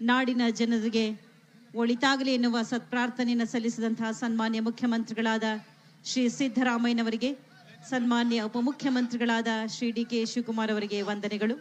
ನಾಡಿನ ಜನರಿಗೆ ಒಳಿತಾಗಲಿ ಎನ್ನುವ ಸತ್ಪ್ರಾರ್ಥನೆಯನ್ನು ಸಲ್ಲಿಸಿದಂತಹ ಸನ್ಮಾನ್ಯ ಮುಖ್ಯಮಂತ್ರಿಗಳಾದ ಶ್ರೀ ಸಿದ್ದರಾಮಯ್ಯನವರಿಗೆ, ಸನ್ಮಾನ್ಯ ಉಪಮುಖ್ಯಮಂತ್ರಿಗಳಾದ ಶ್ರೀ ಡಿ.ಕೆ. ಶಿವಕುಮಾರ್ ಅವರಿಗೆ ವಂದನೆಗಳು.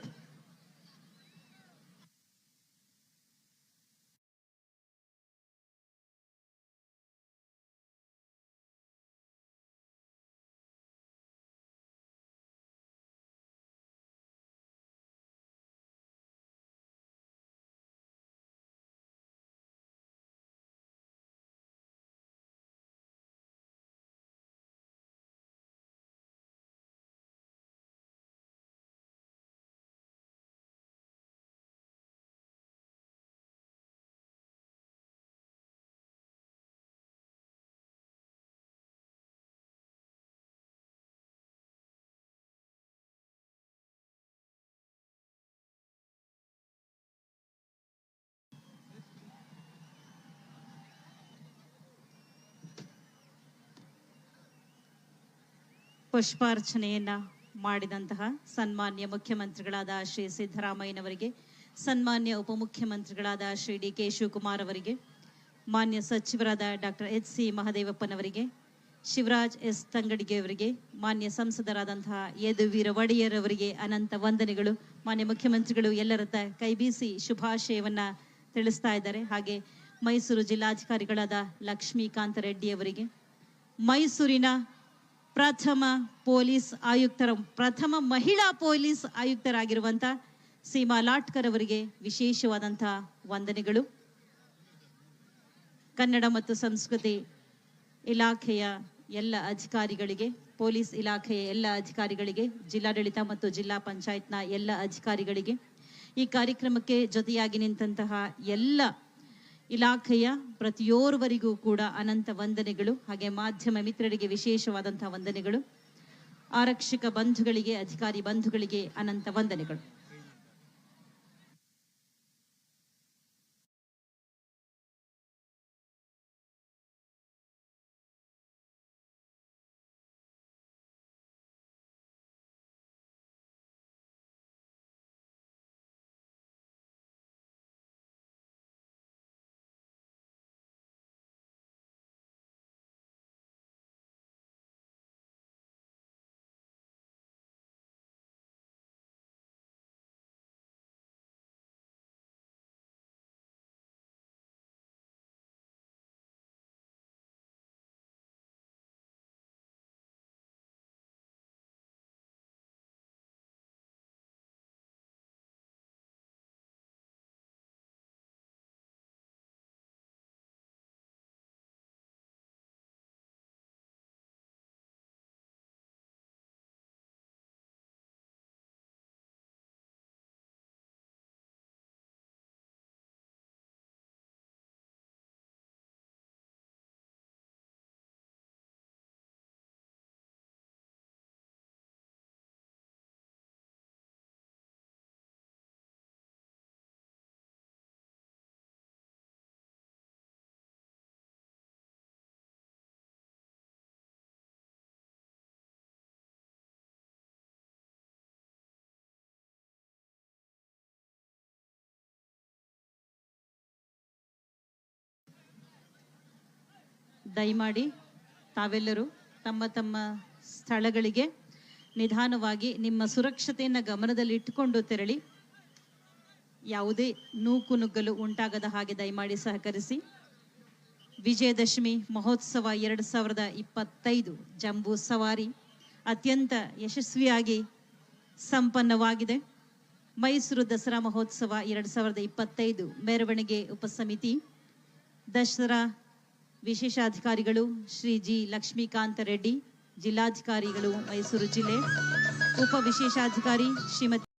ಪುಷ್ಪಾರ್ಚನೆಯನ್ನ ಮಾಡಿದಂತಹ ಸನ್ಮಾನ್ಯ ಮುಖ್ಯಮಂತ್ರಿಗಳಾದ ಶ್ರೀ ಸಿದ್ದರಾಮಯ್ಯನವರಿಗೆ, ಸನ್ಮಾನ್ಯ ಉಪಮುಖ್ಯಮಂತ್ರಿಗಳಾದ ಶ್ರೀ ಡಿ.ಕೆ. ಶಿವಕುಮಾರ್ ಅವರಿಗೆ, ಮಾನ್ಯ ಸಚಿವರಾದ ಡಾಕ್ಟರ್ ಎಚ್.ಸಿ. ಮಹದೇವಪ್ಪನವರಿಗೆ, ಶಿವರಾಜ್ ಎಸ್ ತಂಗಡಿಗೆ ಅವರಿಗೆ, ಮಾನ್ಯ ಸಂಸದರಾದಂತಹ ಯದುವೀರ ಒಡೆಯರ್ ಅವರಿಗೆ ಅನಂತ ವಂದನೆಗಳು. ಮಾನ್ಯ ಮುಖ್ಯಮಂತ್ರಿಗಳು ಎಲ್ಲರ ಕೈ ಬೀಸಿ ಶುಭಾಶಯವನ್ನ ತಿಳಿಸ್ತಾ ಇದ್ದಾರೆ. ಹಾಗೆ ಮೈಸೂರು ಜಿಲ್ಲಾಧಿಕಾರಿಗಳಾದ ಲಕ್ಷ್ಮೀಕಾಂತ ರೆಡ್ಡಿ ಅವರಿಗೆ, ಮೈಸೂರಿನ ಪ್ರಥಮ ಮಹಿಳಾ ಪೊಲೀಸ್ ಆಯುಕ್ತರಾಗಿರುವಂತಹ ಸೀಮಾ ಲಾಟ್ಕರ್ ಅವರಿಗೆ ವಿಶೇಷವಾದಂತಹ ವಂದನೆಗಳು. ಕನ್ನಡ ಮತ್ತು ಸಂಸ್ಕೃತಿ ಇಲಾಖೆಯ ಎಲ್ಲ ಅಧಿಕಾರಿಗಳಿಗೆ, ಪೊಲೀಸ್ ಇಲಾಖೆಯ ಎಲ್ಲ ಅಧಿಕಾರಿಗಳಿಗೆ, ಜಿಲ್ಲಾಡಳಿತ ಮತ್ತು ಜಿಲ್ಲಾ ಪಂಚಾಯತ್ನ ಎಲ್ಲ ಅಧಿಕಾರಿಗಳಿಗೆ, ಈ ಕಾರ್ಯಕ್ರಮಕ್ಕೆ ಜೊತೆಯಾಗಿ ನಿಂತಹ ಎಲ್ಲ ಇಲಾಖೆಯ ಪ್ರತಿಯೋರ್ವರಿಗೂ ಕೂಡ ಅನಂತ ವಂದನೆಗಳು. ಹಾಗೆ ಮಾಧ್ಯಮ ಮಿತ್ರರಿಗೆ ವಿಶೇಷವಾದಂತಹ ವಂದನೆಗಳು. ಆರಕ್ಷಕ ಬಂಧುಗಳಿಗೆ, ಅಧಿಕಾರಿ ಬಂಧುಗಳಿಗೆ ಅನಂತ ವಂದನೆಗಳು. ದಯಮಾಡಿ ತಾವೆಲ್ಲರೂ ತಮ್ಮ ತಮ್ಮ ಸ್ಥಳಗಳಿಗೆ ನಿಧಾನವಾಗಿ ನಿಮ್ಮ ಸುರಕ್ಷತೆಯನ್ನು ಗಮನದಲ್ಲಿ ಇಟ್ಟುಕೊಂಡು ತೆರಳಿ. ಯಾವುದೇ ನೂಕು ನುಗ್ಗಲು ಉಂಟಾಗದ ಹಾಗೆ ದಯಮಾಡಿ ಸಹಕರಿಸಿ. ವಿಜಯದಶಮಿ ಮಹೋತ್ಸವ 2025 ಜಂಬೂ ಸವಾರಿ ಅತ್ಯಂತ ಯಶಸ್ವಿಯಾಗಿ ಸಂಪನ್ನವಾಗಿದೆ. ಮೈಸೂರು ದಸರಾ ಮಹೋತ್ಸವ 2025 ಮೆರವಣಿಗೆ ಉಪಸಮಿತಿ, ದಸರಾ ವಿಶೇಷಾಧಿಕಾರಿಗಳು ಶ್ರೀ ಜಿ. ಲಕ್ಷ್ಮೀಕಾಂತ ರೆಡ್ಡಿ, ಜಿಲ್ಲಾಧಿಕಾರಿಗಳು ಮೈಸೂರು ಜಿಲ್ಲೆ, ಉಪ ವಿಶೇಷಾಧಿಕಾರಿ ಶ್ರೀಮತಿ